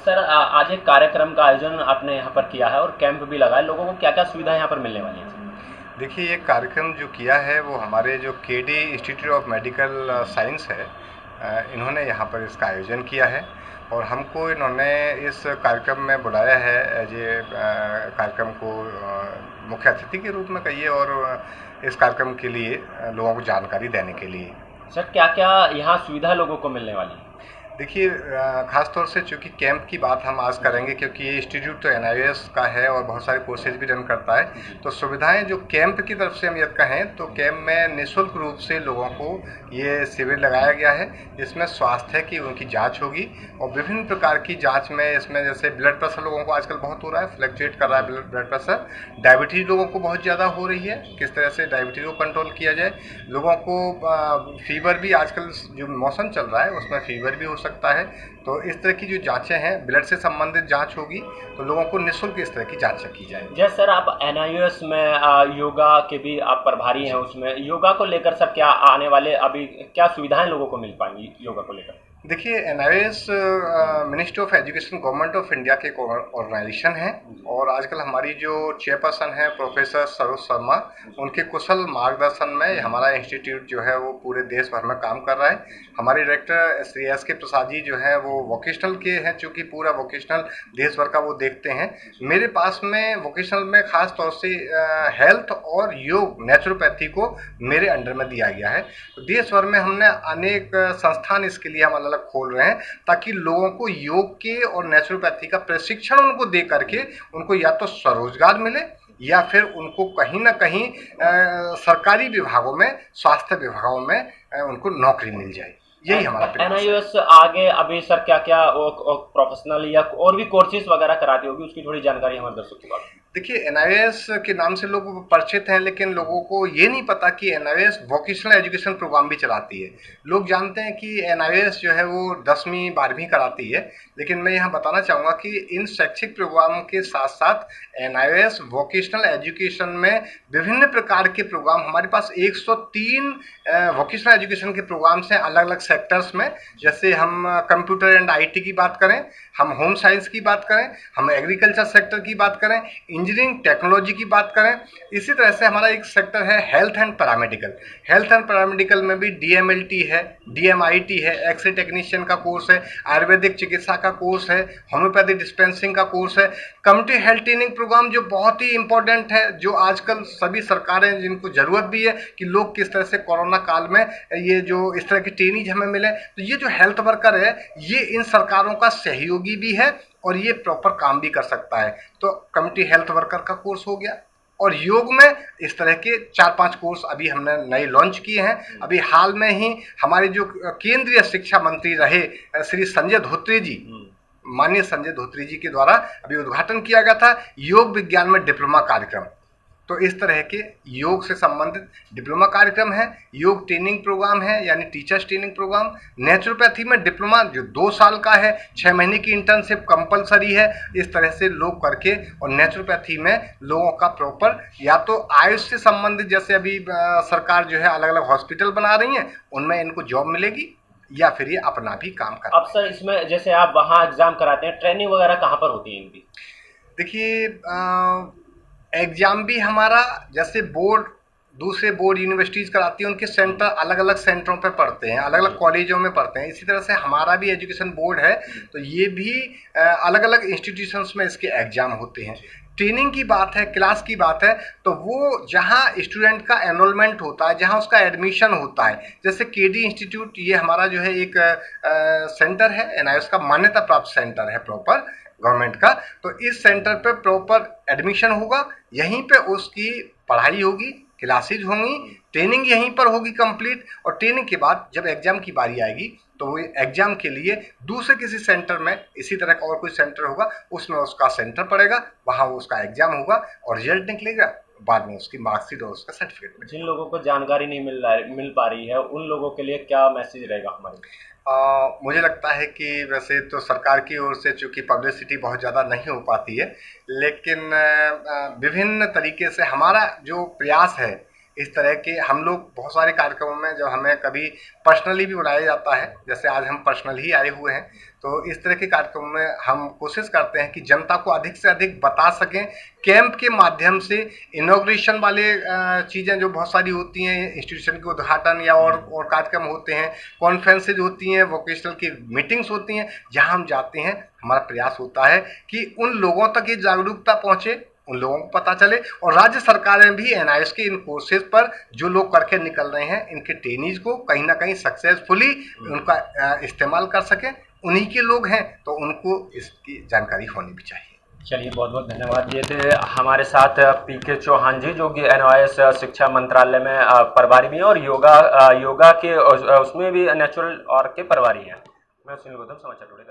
Sir आज एक कार्यक्रम का आयोजन आपने यहाँ पर किया है और कैंप भी लगा है। लोगों को क्या क्या सुविधा यहाँ पर मिलने वाली है? देखिए, ये कार्यक्रम जो किया है वो हमारे जो KD institute of medical science है, इन्होंने यहाँ पर इसका आयोजन किया है और हमको इन्होंने इस कार्यक्रम में बुलाया है एज ए कार्यक्रम को मुख्य अतिथि के रूप में कहिए और इस कार्यक्रम के लिए लोगों को जानकारी देने के लिए। सर क्या क्या यहाँ सुविधा लोगों को मिलने वाली है? देखिए, ख़ास तौर से चूँकि कैंप की बात हम आज करेंगे क्योंकि ये इंस्टीट्यूट तो एनआईओएस का है और बहुत सारे कोर्सेज भी रन करता है, तो सुविधाएं जो कैंप की तरफ से हम यदि कहें तो कैंप में निःशुल्क रूप से लोगों को ये शिविर लगाया गया है जिसमें स्वास्थ्य की उनकी जांच होगी और विभिन्न प्रकार की जांच में इसमें जैसे ब्लड प्रेशर लोगों को आजकल बहुत हो रहा है, फ्लक्चुएट कर रहा है ब्लड प्रेशर, डायबिटीज़ लोगों को बहुत ज़्यादा हो रही है, किस तरह से डायबिटीज़ को कंट्रोल किया जाए, लोगों को फीवर भी आजकल जो मौसम चल रहा है उसमें फीवर भी हो सकता है, तो इस तरह की जो जांचें हैं ब्लड से संबंधित जांच होगी तो लोगों को निःशुल्क इस तरह की जांचें की जाएंगी। जैसे सर आप एनआईओएस में योगा के भी आप प्रभारी हैं, उसमें योगा को लेकर सर क्या आने वाले अभी क्या सुविधाएं लोगों को मिल पाएंगी योगा को लेकर? देखिए, NIOS ministry of education government of India के ऑर्गेनाइजेशन है और आजकल हमारी जो चेयरपर्सन है प्रोफेसर सरोज शर्मा, उनके कुशल मार्गदर्शन में हमारा इंस्टीट्यूट जो है वो पूरे देश भर में काम कर रहा है। हमारे डायरेक्टर श्री एस के प्रसाद जी जो है वो वोकेशनल के हैं, चूँकि पूरा वोकेशनल देश भर का वो देखते हैं। मेरे पास में वोकेशनल में ख़ास तौर से हेल्थ और योग नेचुरोपैथी को मेरे अंडर में दिया गया है। तो देश भर में हमने अनेक संस्थान इसके लिए हम अलग खोल रहे हैं ताकि लोगों को योग के और नेचुरोपैथी का प्रशिक्षण उनको दे करके उनको या तो स्वरोजगार मिले या फिर उनको कहीं ना कहीं सरकारी विभागों में, स्वास्थ्य विभागों में उनको नौकरी मिल जाए। यही हमारा एनआईओएस आगे अभी सर क्या क्या प्रोफेशनल या और भी कोर्सेज वगैरह कराती होगी, उसकी थोड़ी जानकारी हमारे दर्शकों को। देखिए, एनआईओएस के नाम से लोग परिचित हैं लेकिन लोगों को ये नहीं पता कि एनआईओएस वोकेशनल एजुकेशन प्रोग्राम भी चलाती है। लोग जानते हैं कि एनआईओएस जो है वो 10वीं 12वीं कराती है, लेकिन मैं यहाँ बताना चाहूँगा कि इन शैक्षिक प्रोग्राम के साथ साथ एनआईओएस वोकेशनल एजुकेशन में विभिन्न प्रकार के प्रोग्राम, हमारे पास 103 वोकेशनल एजुकेशन के प्रोग्राम्स हैं अलग अलग सेक्टर्स में। जैसे हम कंप्यूटर एंड आईटी की बात करें, हम होम साइंस की बात करें, हम एग्रीकल्चर सेक्टर की बात करें, इंजीनियरिंग टेक्नोलॉजी की बात करें, इसी तरह से हमारा एक सेक्टर है health and paramedical. Health and paramedical में भी डीएमएलटी है, डीएमआईटी है, एक्सरे टेक्नीशियन का कोर्स है, आयुर्वेदिक चिकित्सा का कोर्स है, होम्योपैथी डिस्पेंसिंग का कोर्स है, कम्युनिटी हेल्थ ट्रेनिंग प्रोग्राम जो बहुत ही इंपॉर्टेंट है, जो आजकल सभी सरकारें जिनको ज़रूरत भी है कि लोग किस तरह से कोरोना काल में ये जो इस तरह की ट्रेनिंग हमें मिले, तो ये जो हेल्थ वर्कर है ये इन सरकारों का सहयोगी भी है और ये प्रॉपर काम भी कर सकता है। तो कम्युनिटी हेल्थ वर्कर का कोर्स हो गया और योग में इस तरह के 4-5 कोर्स अभी हमने नए लॉन्च किए हैं। अभी हाल में ही हमारे जो केंद्रीय शिक्षा मंत्री रहे श्री संजय धोत्रे जी, माननीय संजय धोत्रे जी के द्वारा अभी उद्घाटन किया गया था योग विज्ञान में डिप्लोमा कार्यक्रम। तो इस तरह के योग से संबंधित डिप्लोमा कार्यक्रम है, योग ट्रेनिंग प्रोग्राम है यानी टीचर्स ट्रेनिंग प्रोग्राम, नेचुरोपैथी में डिप्लोमा जो 2 साल का है, 6 महीने की इंटर्नशिप कंपलसरी है। इस तरह से लोग करके और नेचुरोपैथी में लोगों का प्रॉपर या तो आयुष से संबंधित, जैसे अभी सरकार जो है अलग अलग हॉस्पिटल बना रही है, उनमें इनको जॉब मिलेगी या फिर ये अपना भी काम कर। अब सर इसमें जैसे आप वहाँ एग्जाम कराते हैं, ट्रेनिंग वगैरह कहाँ पर होती है इनकी? देखिए, एग्जाम भी हमारा जैसे बोर्ड दूसरे बोर्ड यूनिवर्सिटीज़ कराती है, उनके सेंटर अलग अलग सेंटरों पे पढ़ते हैं, अलग अलग कॉलेजों में पढ़ते हैं। इसी तरह से हमारा भी एजुकेशन बोर्ड है, तो ये भी अलग अलग इंस्टीट्यूशंस में इसके एग्ज़ाम होते हैं। ट्रेनिंग की बात है, क्लास की बात है, तो वो जहाँ स्टूडेंट का एनरोलमेंट होता है, जहाँ उसका एडमिशन होता है, जैसे केडी इंस्टीट्यूट ये हमारा जो है एक सेंटर है, एनआईओएस का मान्यता प्राप्त सेंटर है प्रॉपर गवर्नमेंट का। तो इस सेंटर पे प्रॉपर एडमिशन होगा, यहीं पे उसकी पढ़ाई होगी, क्लासेज होंगी, ट्रेनिंग यहीं पर होगी कंप्लीट, और ट्रेनिंग के बाद जब एग्जाम की बारी आएगी तो वो एग्जाम के लिए दूसरे किसी सेंटर में, इसी तरह का और कोई सेंटर होगा उसमें उसका सेंटर पड़ेगा, वहाँ वो उसका एग्जाम होगा और रिजल्ट निकलेगा, बाद में उसकी मार्कशीट और उसका सर्टिफिकेट। जिन लोगों को जानकारी नहीं मिल पा रही है उन लोगों के लिए क्या मैसेज रहेगा हमारे? मुझे लगता है कि वैसे तो सरकार की ओर से चूँकि पब्लिसिटी बहुत ज़्यादा नहीं हो पाती है, लेकिन विभिन्न तरीके से हमारा जो प्रयास है इस तरह के हम लोग बहुत सारे कार्यक्रमों में जब हमें कभी पर्सनली भी बुलाया जाता है, जैसे आज हम पर्सनल ही आए हुए हैं, तो इस तरह के कार्यक्रमों में हम कोशिश करते हैं कि जनता को अधिक से अधिक बता सकें। कैंप के माध्यम से इनॉग्रेशन वाले चीज़ें जो बहुत सारी होती हैं, इंस्टीट्यूशन के उद्घाटन या और कार्यक्रम होते हैं, कॉन्फ्रेंसेज होती हैं, वोकेशनल की मीटिंग्स होती हैं, जहां हम जाते हैं हमारा प्रयास होता है कि उन लोगों तक ये जागरूकता पहुंचे, उन लोगों को पता चले। और राज्य सरकारें भी एनआईएस के इन कोर्सेज पर जो लोग करके निकल रहे हैं, इनके ट्रेनीज को कहीं ना कहीं सक्सेसफुली उनका इस्तेमाल कर सकें। उन्हीं के लोग हैं तो उनको इसकी जानकारी होनी भी चाहिए। चलिए, बहुत बहुत धन्यवाद। ये थे हमारे साथ पीके चौहान जी, जो कि एनआईएस शिक्षा मंत्रालय में प्रभारी भी हैं और योगा के उसमें भी नेचुरल और के प्रभारी हैं। मैं सुनील गौतम, समाचार टुडे।